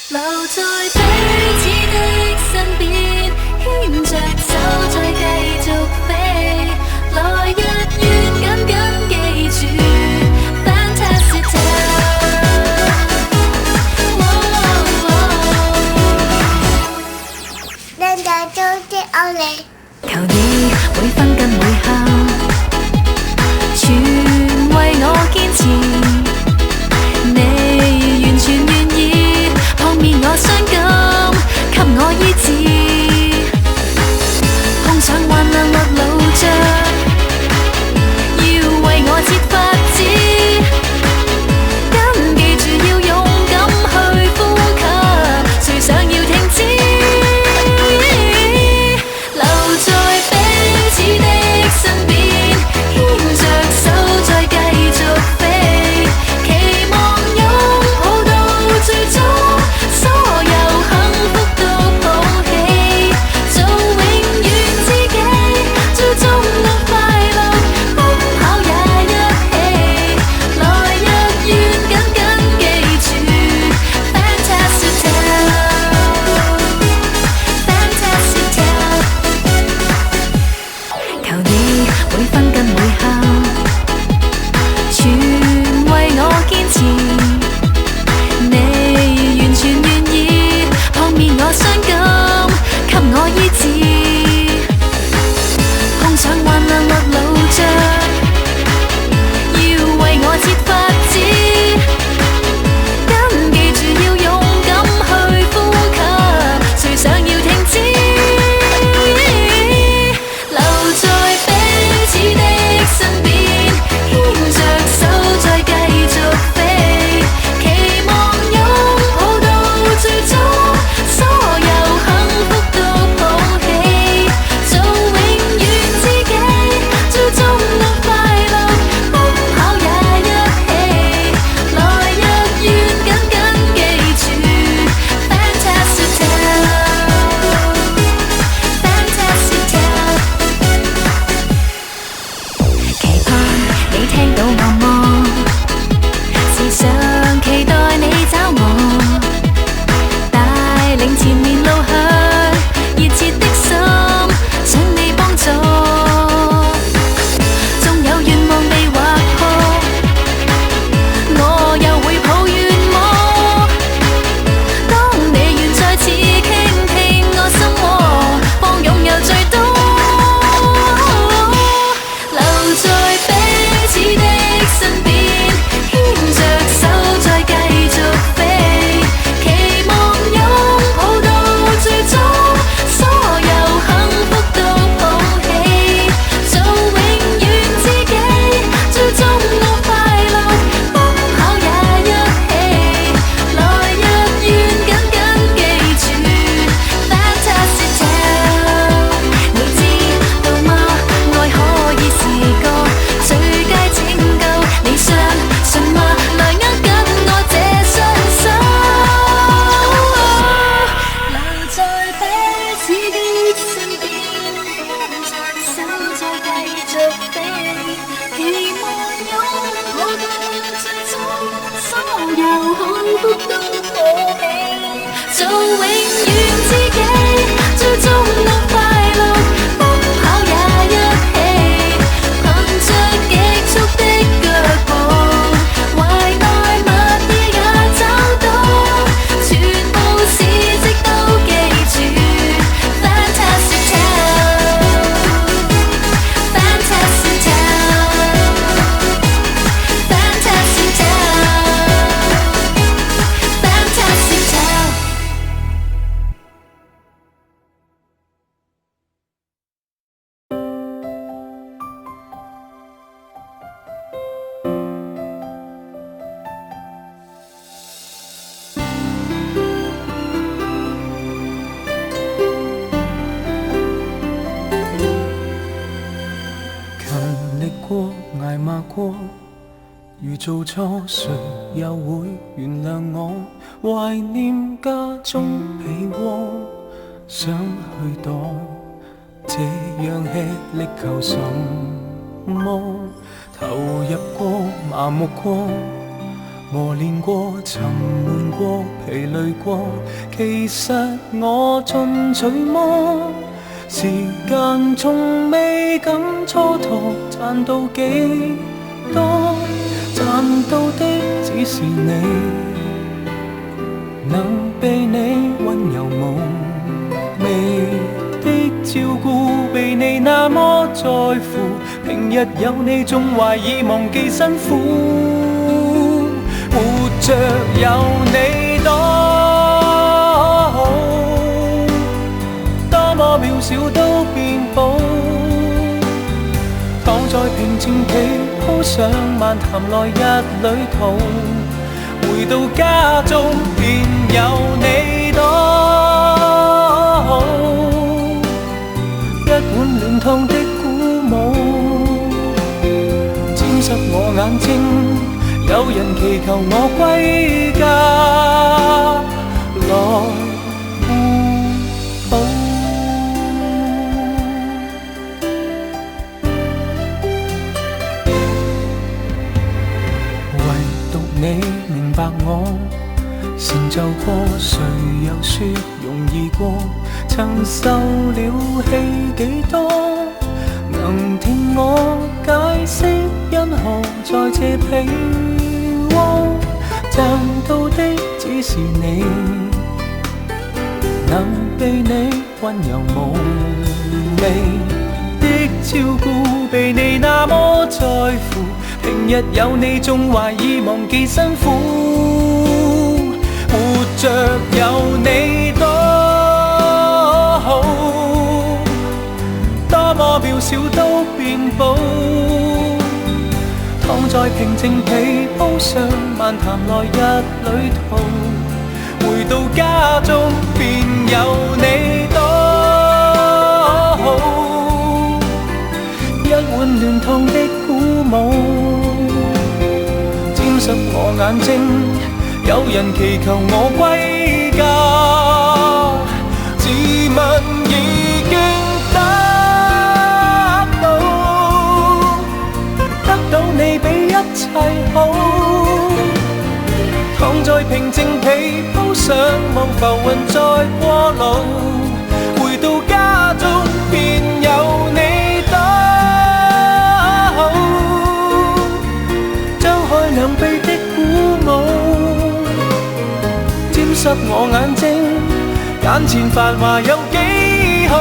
留在彼此的身邊，牽着手再繼續飛。來日願緊緊記住 Fantastic Town。人大都的我你，求你每分跟每刻，全為我堅持。你完全願意撲滅我傷感，給我醫治。碰上患難或老障，要為我設法子。緊記住要勇敢去呼吸，誰想要停止？留在彼此的身邊，牽着手再繼續飛，期望擁抱到最終，所有幸福都抱起，做永遠知己，最終都快樂，奔跑也一起，來日願緊緊記住 Fantastic Town。Fantastic Town。求你每分跟每刻，全為我堅持。你完全願意撲滅我傷感，給我醫治。碰上患難或老障，要為我設法子。緊記住要勇敢去呼吸，誰想要停止？留在彼此的身邊，牽着手再繼續飛，期望擁抱到最終，所有幸福都抱起，做永遠知己，最終都快樂，奔跑也一起，來日願緊緊記住 Fantastic Town。Fantastic Town。期盼你聽到我麼？時常期待你找我，帶領前面路向，熱切的心想你幫助。縱有願望被劃破，我又會抱怨麼？當你願再次傾聽我心窩，放擁有最多。留在彼此的身邊，牽着手再繼續飛，期望擁抱到最終，所有幸福都抱起，做永遠知己，最終都快樂，奔跑也一起，來日願緊緊記住 Fantastic Town。你知道嗎？愛可以是個最佳拯救，你相信嗎？來握緊我這雙手，留在彼此的身邊，牽着手再繼續飛，期望擁抱到最終，所有幸福都抱起，做永遠知己，最終都快樂，奔跑也一起，憑着極速的腳步，懷內物意也找到，全部事蹟都記住 Fantastic Town。Fantastic Town。Fantastic Town。Fantastic Town。勤力過，捱罵過，如做錯，誰又會原諒我？懷念家中被窩，想去躲，這樣吃力求什麼？投入過，麻木過，磨練過，沉悶過，疲累過，其實我進取麼？時間從未敢蹉跎，賺到幾多？賺到的只是你，能被你溫柔無味的照顧，被你那麼在乎。平日有你，縱懷疑忘記辛苦。活着有你多好，多麼渺小都變寶。躺在平靜地鋪上漫談來日旅途，回到家中便有你多好，一碗暖湯的鼓舞，沾濕我眼睛。有人祈求我歸家來互抱，唯獨你明白我，成就過誰又說容易過？曾受了氣幾多，能聽我解釋因何在這被窩，賺到的只是你，能被你溫柔無味的照顧，被你那麼在乎。平日有你，縱懷疑忘記辛苦。活着有你多好，多麼渺小都變寶。躺在平靜被鋪上漫談來日旅途，回到家中便有你多好，一碗暖湯的鼓舞，沾濕我眼睛。有人祈求我歸家，自問已經得到你比一切好。躺在平靜被鋪上望浮雲在過路，回到家中便有你多好，張開兩臂的鼓舞，沾濕我眼睛，眼前繁華有幾好。